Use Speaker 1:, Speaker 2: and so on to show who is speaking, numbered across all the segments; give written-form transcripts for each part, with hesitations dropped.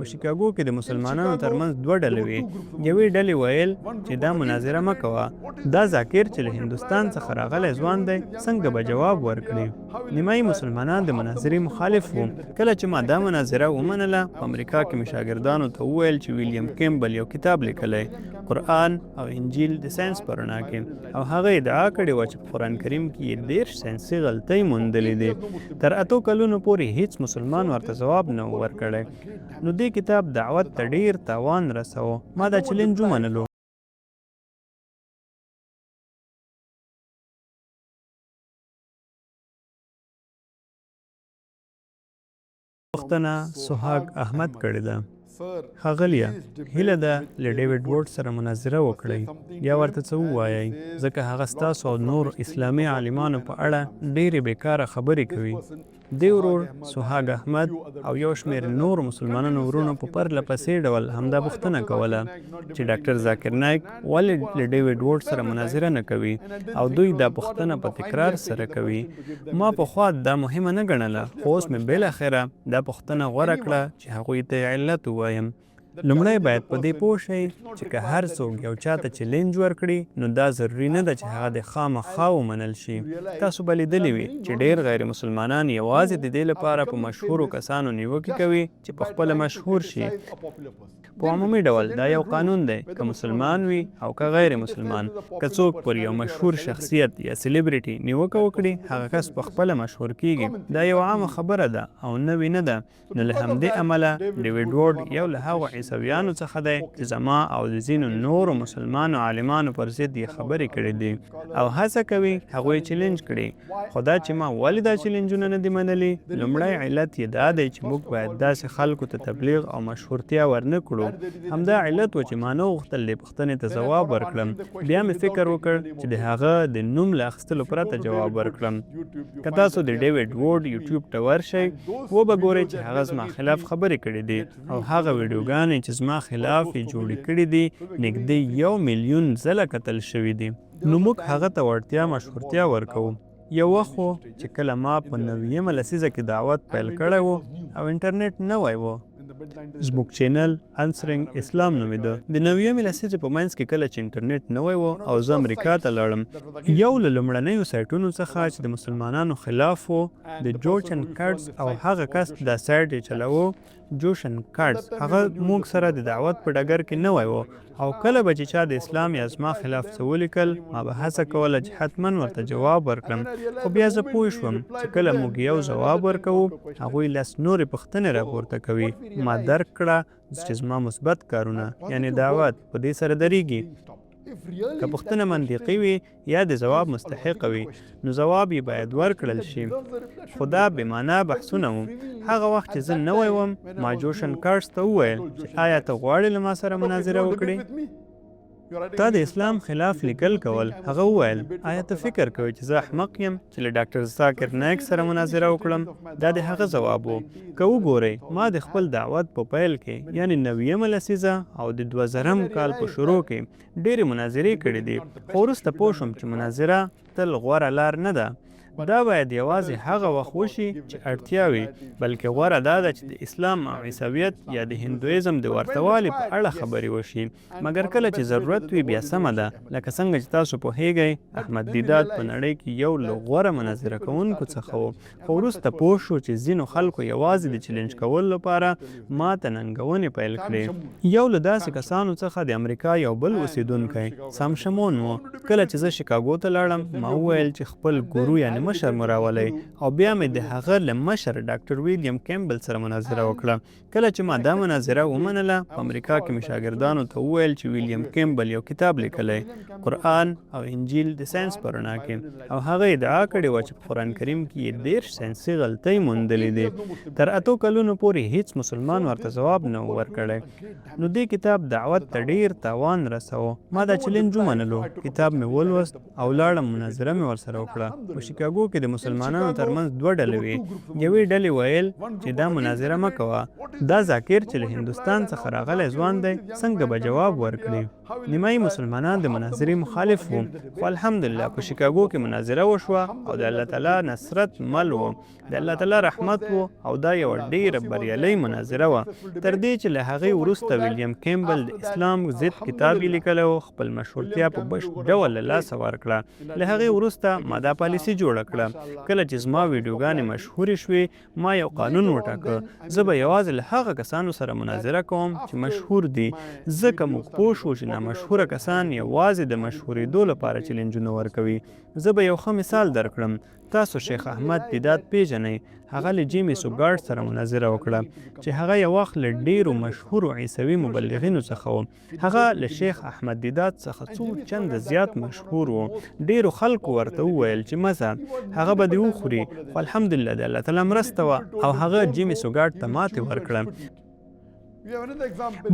Speaker 1: په شیکاګو کې د مسلمانانو ترمنځ دوه ډلې وې. یوې ډلې ویل چې دا مناظره مه کوه، دا ذاکر چې له هندوستان څخه راغلی ځوان دی څنګه به جواب ورکړي. نیمایي مسلمانان د مناظرې مخالف وو. کله چې ما دا مناظره ومنله، په امریکا کې مې شاګردانو ته وویل چې ویلیام کیمبل یو کتاب لیکلی، قرآن او انجیل د ساینس په رڼا کې، او هغه ادعا کړې وه چې په قرآن کریم کې یې 30 ساینسي غلطۍ موندلې دي. تر 8 کلونو پورې هیڅ مسلمان ورته ځواب نه و ورکړی. نو دې کتاب دعوت ته ډیر تاوان رسوه. ما دا چلنج ومنلو. پوښتنه سوهاګ احمد کړې ده. ښاغلیه، هیله ده له ډیوډ وورډ سره مناظره وکړئ یا ورته څه ووایئ، ځکه هغه ستاسو او نور اسلامي عالمانو په اړه ډېرې بیکاره خبرې کوي. دی ورور سوهاګ احمد او یو شمېر نور مسلمانانو ورونو په پرله پسې ډول همدا پوښتنه کوله چې ډاکټر ذاکر نایک ولې له ډیوډ وورډ سره مناظره نه کوي، او دوی دا پوښتنه په تکرار سره کوي. ما پخوا دا مهمه نه ګڼله، خو اوس مې بالاخره دا پوښتنه غوره کړه چې هغوی ته علت ووایم. لومړی باید په دې پوه شئ چې که هر څوک یو چاته چلنج ورکړي، نو دا ضروري نه ده چې هغه د خامخا ومنل شي. تاسو به لیدلي وي چې ډېر غیر مسلمانان یوازې د دې لپاره په مشهورو کسانو نیوکې کوي چې په خپله مشهور شي. په عمومي ډول دا یو قانون دی، که مسلمان وي او که غیر مسلمان. که څوک پر یو مشهور شخصیت یا سلیبریټي نیوکه وکړي، هغه کس په خپله مشهور کیږي. دا یو عامه خبره ده او نوې نه ده. نو له همدې امله ډیوډ وورډ یو له هغو عیسویانو څخه دی چې زما او د ځینو نورو مسلمانو عالمانو پر ضد یې خبرې کړې دي او هڅه کوي هغوی چلنج کړي. خو دا چې ما ولې دا چلنجونه نه دي منلي، لومړی علت یې دا دی چې موږ باید داسې خلکو ته تبلیغ او مشهورتیا ورنه کړو. همدا علت و چې ما نه غوښتل دې پوښتنې ته ځواب ورکړم. بیا مې فکر وکړ چې د هغه د نوم له اخیستلو پرته جواب ورکړم. که تاسو د ډیوډ وورډ یوټیوب ته ورشئ، وبه ګورئ چې هغه زما خلاف خبرې کړې دي، او هغه ویډیوګانې چې زما خلاف یې جوړې کړي دي نږدې 1 میلیون ځله کتل شوي دي. نو موږ هغه ته وړتیا مشهورتیا ورکوو. یو وخت و چې کله ما په 90مه لسیزه کې دعوت پیل کړی و او انټرنیټ نوی و. زموږ چینل انسرینګ اسلام نومیده. د 90مې لسیزې په منځ کې کله چې انټرنیټ نوی و او زه امریکا ته لاړم، یو له لومړنیو سایټونو څخه چې د مسلمانانو خلاف و د جوشن کارډز، او هغه کس دا سایټ یې چلوه جوشن کارډز. هغه موږ سره د دعوت په ډګر کې نوی و، او کله به چې چا د اسلام یا زما خلاف څه ولیکل، ما به هڅه کوله چې حتما ورته جواب ورکړم. خو بیا زه پوه شوم چې کله موږ یو ځواب ورکوو، هغوی لس نورې پوښتنې راپورته کوي. ما درک کړه چې زما مثبت کارونه یعنی دعوت په دې سره درېږي. که پوښتنه منطقي وي یا د ځواب مستحق وي، نو ځواب یې باید ورکړل شي. خو دا بې معنا بحثونه وو. هغه وخت چې زه نوی وم، ما جوشن کارډز ته وویل چې آیا ته غواړې له ما سره مناظره وکړې؟ تا د اسلام خلاف لیکل کول. هغه وویل آیا ته فکر کوي چې زه احمق یم چې له ډاکټر ذاکر نایک سره مناظره وکړم؟ دا د هغه ځواب و. که وګورئ، ما د خپل دعوت په پیل کې یعنی 90مه لسیزه او د 2000م کال په شروع کې ډېرې مناظرې کړې دي. خو وروسته پوه شوم چې مناظره تل غوره لار نه ده. دا باید یوازې هغه وخت وشي چې اړتیا وي، بلکې غوره دا ده چې د اسلام او عیسویت یا د هندویزم د ورتهوالي په اړه خبرې وشي. مګر کله چې ضرورت وي بیا سمه ده. لکه څنګه چې تاسو پوهیږئ، احمد دیدات په نړۍ کې یو له غوره مناظره کوونکو څخه و. خو وروسته پوه شو چې ځینو خلکو یوازې د چلنج کولو لپاره ماته ننګونې پیل کړې. یو له داسې کسانو څخه د امریکا یو بل اوسیدونکی سام شمون و. کله چې زه شیکاګو ته لاړم، ما وویل چې خپل ګورو یعنی مشر مو راولئ، او بیا مې د هغه له مشر ډاکټر ویلیام کیمبل سره مناظره وکړه. کله چې ما دا مناظره ومنله، په امریکا کې مې شاګردانو ته وویل چې ویلیام کیمبل یو کتاب لیکلی، قرآن او انجیل د ساینس په رڼا کې، او هغه ادعا کړې وه چې په قرآن کریم کې یې 30 ساینسي غلطۍ موندلې دي. تر 8 کلونو پورې هیڅ مسلمان ورته ځواب نه و ورکړی. نو دې کتاب دعوت ته ډېر تاوان رسوه. ما دا چلنج ومنلو، کتاب مې ولوست او لاړم، مناظره مې ورسره وکړه. په شیکاګو کې د مسلمانانو ترمنځ دوه ډلې وې. یوې ډلې ویل چې دا مناظره مه کوه، دا ذاکر چې له هندوستان څخه راغلی ځوان دی څنګه به جواب ورکړي. نیمایي مسلمانان د مناظرې مخالف وو، خو الحمدلله په شیکاګو کې مناظره وشوه او د الله تعالی نصرت مل و، د الله تعالی رحمت و او دا یو ډیره بریالۍ مناظره وه، تر دې چې له هغې وروسته ویلیام کیمبل د اسلام ضد کتاب یې لیکلی و، خپل مشهورتیا په بشپړ ډول له لاسه ورکړه. له هغې وروسته ما دا پالیسي جوړه کړه، کله چې زما ویډیوګانې مشهورې شوې ما یو قانون وټاکه، زه به یوازې له هغه کسانو سره مناظره کوم چې مشهور دي، ځکه موږ پوه شو چې نامشهوره کسان یوازې د مشهورېدو لپاره چیلنجونه ورکوي. زه به یو ښه مثال درکړم. تاسو شیخ احمد دیدات پیژنئ، هغه له جیمی سوګارډ سره مناظره وکړه چې هغه یو وخت له ډیرو مشهورو عیسوي مبلغینو څخه و. هغه له شیخ احمد دیدات څخه څو چنده زیات مشهور و، ډیرو خلکو ورته وویل چې مزه هغه به دې وخوري، خو الحمدلله د الله تعالی مرسته وه او هغه جیمی سوګارډ ته ماتې ورکړه.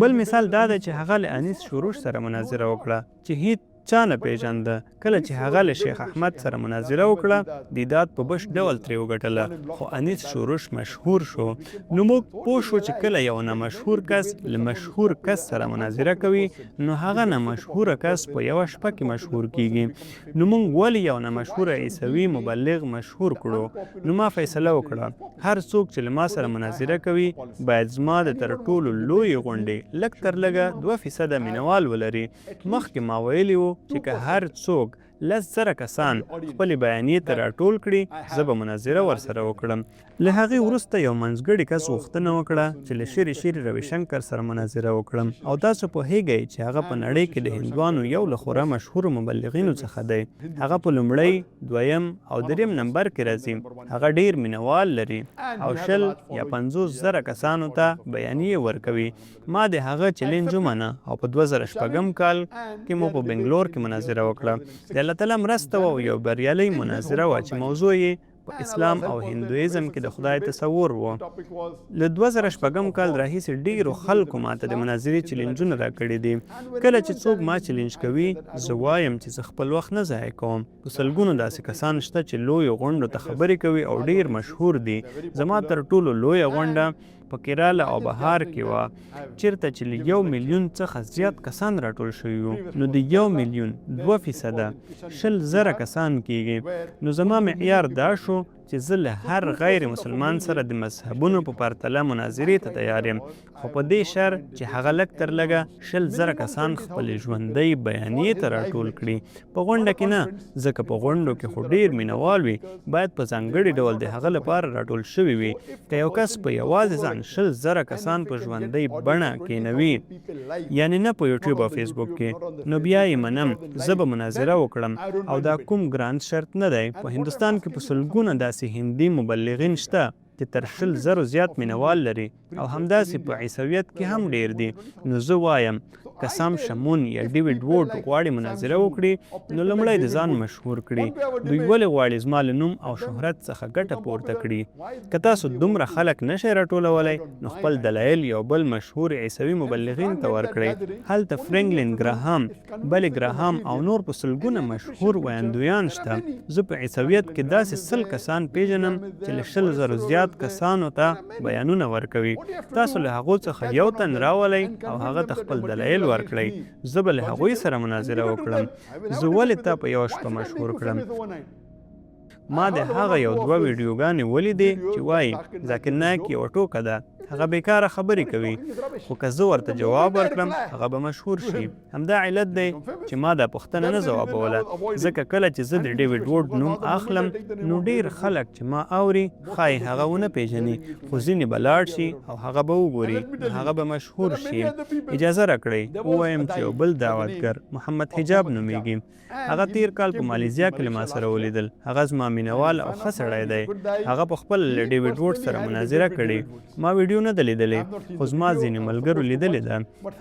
Speaker 1: بل مثال دا ده چې هغه له انیس شوروش سره مناظره وکړه چې هیڅ چا نه پیژنده. کله چې هغه له شیخ احمد سره مناظره وکړه دیدات په بش ډول ترې وګټله، خو انیس شوروش مشهور شو. نو موږ پوه شو چې کله یو نامشهور کس له مشهور کس سره مناظره کوي نو هغه نامشهوره کس په یوه شپه کې مشهور کیږي. نو موږ ولې یو نامشهوره عیسوي مبلغ مشهور کړو؟ نو ما فیصله وکړه هر څوک چې له ما سره مناظره کوي باید زما د تر ټولو لویې غونډې لږ تر لږه 2% مینوال ولري. مخکې ما ویلي و چې که هر څوک 10,000 کسان خپلې بیانیې ته راټول کړي زه به مناظره ورسره وکړم. له هغې وروسته یو منځګړي کس غوښتنه وکړه چې له شیري رویشنکر سره مناظره وکړم، او تاسو پوهیږئ چې هغه په نړۍ کې د هندوانو یو له خورا مشهورو مبلغینو څخه دی. هغه په لومړی، دویم او دریم نمبر کې راځي. هغه ډیر مینوال لري او 20 یا 50,000 کسانو ته بیانیې ورکوي. ما د هغه چیلنج ومنه او په 2006 کال کې مو په بنګلور کې مناظره وکړه. د الله تعالی مرسته و یو بریالۍ مناظره وه چې موضوع یې په اسلام او هندویزم کې د خدای تصور و. له 2006 کال راهیسې ډیرو خلکو ماته د مناظرې چیلنجونه راکړي دي. کله چې څوک ما چیلنج کوي زه وایم چې زه خپل وخت نه ضایع کوم. په سلګونو داسې کسان شته چې لویو غونډو ته خبرې کوي او ډیر مشهور دي. زما تر ټولو لویه غونډه په کیراله او بهار کې وه، چیرته چې له 1 میلیون څخه زیات کسان راټول شوي وو. نو د 1 میلیون 2% 20,000 کسان کیږي. نو زما معیار دا شو چې زه له هر غیر مسلمان سره د مذهبونو په پرتله مناظرې ته تیار یم، خو په دې شرط چې هغه لږ تر لږه 20,000 کسان خپلې ژوندۍ بیانیې ته راټول کړي. په غونډه کې نه، ځکه په غونډو کې خو ډیر مینوال وي، باید په ځانګړي ډول د هغه لپاره راټول شوي وي. که یو کس په یوازې ځان 20,000 کسان په ژوندۍ بڼه کینوي، یعنی نه په یوټیوب او فیسبوک کې، نو بیا یې منم، زه به مناظره وکړم او دا کوم ګران شرط نه دی. په هندوستان کې په سلګونه داسې هندي مبلغین شته چې تر 20,000 زیات مینوال لري او همداسې په عیسویت کې هم ډیر دي. نو زه وایم که سام شمون یا ډیوډ ووډ غواړي مناظره وکړي نو لومړی د ځان مشهور کړي. دوی ولې غواړي زما له نوم او شهرت څخه ګټه پورته کړي؟ که تاسو دومره خلک نشئ راټولولی نو خپل دلایل یو بل مشهور عیسوي مبلغین ته ورکړئ. هلته فرینکلین ګراهام، بلی ګراهام او نور په سلګونه مشهور ویاندویان شته. زه په عیسویت کې داسې 100 کسان پیژنم چې له 20,000 زیات کسانو ته بیانونه ورکوي. تاسو له هغو څخه یو تن راولئ او هغه ته خپل دلایل ورکړئ. زه به له هغوی سره مناظره وکړم. زه ولې تا په یوه شپه مشهور کړم؟ ما د هغه یو 2 ویډیوګانې ولیدې چې وایي ذاکر نایک یوه ټوکه ده، هغه بیکاره خبرې کوي، خو که زه ورته جواب ورکړم هغه به مشهور شي. همدا علت دی چې ما دا پوښتنه نه ځوابوله، ځکه کله چې زه د ډیوډ ووډ نوم اخلم نو ډیر خلک چې ما اوري ښایي هغه ونه پیژني، خو ځینې به لاړ شي او هغه به وګوري، هغه به مشهور شي. اجازه راکړئ ووایم چې یو بل دعوتګر محمد حجاب نومیږي. هغه تیر کال په مالیزیا کې له ما سره ولیدل. هغه زما مینوال او ښه سړی دی. هغه په خپل له ډیوډ ووډ سره مناظره کړې. ما ویډیو نه ده لیدلې، خو زما ځینې ملګرو لیدلې ده.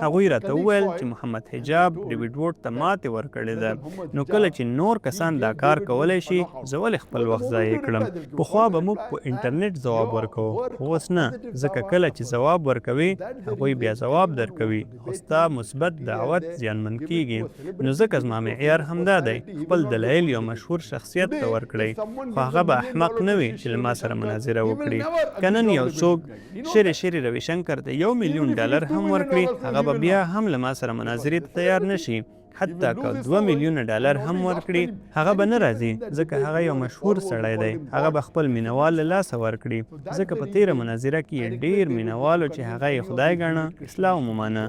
Speaker 1: هغوی راته وویل چې محمد حجاب ډیوډ ووډ ته ماتې ورکړې ده. نو کله چې نور کسان دا کار کولی شي زه ولې خپل وخت ضایع کړم؟ پخوا به موږ په انټرنیټ ځواب ورکوو، خو اوس نه، ځکه کله چې ځواب ورکوي هغوی بیا ځواب درکوي او ستا مثبت دعوت زیانمن کیږي. نو ځکه زما معیار همدا دی، خپل دلایل یو مشهور شخصیت ته ورکړئ، خو هغه به احمق نه وي چې له ما سره مناظره وکړي. که نن یو څوک چیرې شیرې رویشنکر ته $1,000,000 هم ورکړي هغه به بیا هم له ما سره مناظرې ته تیار نشي. حتی که $2,000,000 هم ورکړي هغه به نه راځي ځکه هغه یو مشهور سړی دی. هغه به خپل مینوال له لاسه ورکړي ځکه په تیره مناظره کې یې ډېر مینوالو چې هغه یې خدای ګاڼه اسلام ومانه.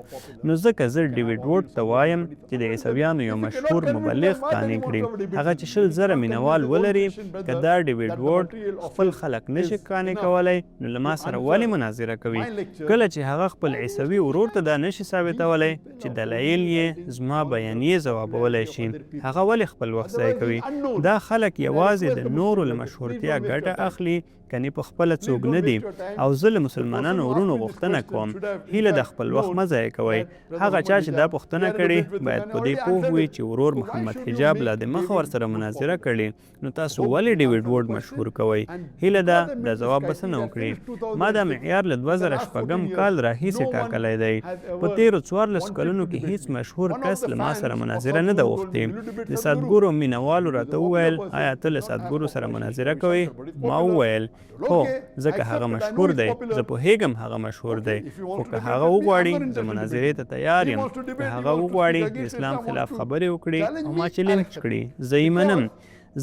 Speaker 1: نو ځکه زه ډیویډ ووډ ته وایم چې د عیسویانو یو مشهور مبلغ قانع کړي. هغه چې 100,000 مینوال ولري که دا ډیویډ ووډ خپل خلک نشي قانع کولی نو له ما سره ولې مناظره کوي؟ کله چې هغه خپل عیسوي ورور ته دا نشي ثابتولی چې دلایل یې زما بیانیې ځوابولی شي هغه ولې خپل وخت ضایع کوي؟ دا خلک یوازې د نورو له مشهورتیا ګټه اخلي کني په خپله څوک نه دي. او زه له مسلمانانو ورونو غوښتنه کوم هیله د خپل وخت مه ضایع کوئ. هغه چا چې دا پوښتنه کړې باید په دې پوه وي چې ورور محمد حجاب لا د مخه ورسره مناظره کړې نو تاسو ولې ډیویډ ووډ مشهور کوئ؟ هیله ده دا ځواب بسنه وکړي. ما دا معیار له 2006 کال راهیسې ټاکلی دی. په تیرو 14 کلونو کې هیڅ مشهور کس له ما سره مناظره نه ده غوښتې. د سادګورو مینوالو راته وویل آیا ته له سادګورو سره مناظره کوې؟ ما وویل هو ځکه هغه مشهور دی. زه پوهیږم هغه مشهور دی خو که هغه وغواړي زه مناظرې ته تیار یم. که هغه وغواړي د اسلام خلاف خبرې وکړي او ما چیلنج کړي زه یې منم.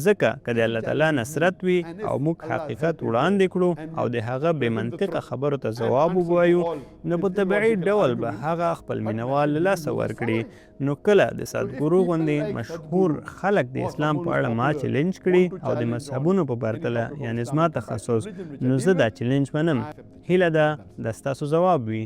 Speaker 1: ځکه که د الله تعالی نصرت وي او موږ حقیقت وړاندې کړو او د هغه بې منطقه خبرو ته ځواب ووایو نو په طبیعي ډول به هغه خپل مینوال له لاسه ورکړي. نو کله د سادګورو غوندې مشهور خلک د اسلام په اړه ما چیلنج کړي او د مذهبونو په پرتله یعنې زما تخصص نو زه دا چیلنج منم. هیله ده دا ستاسو ځواب وي.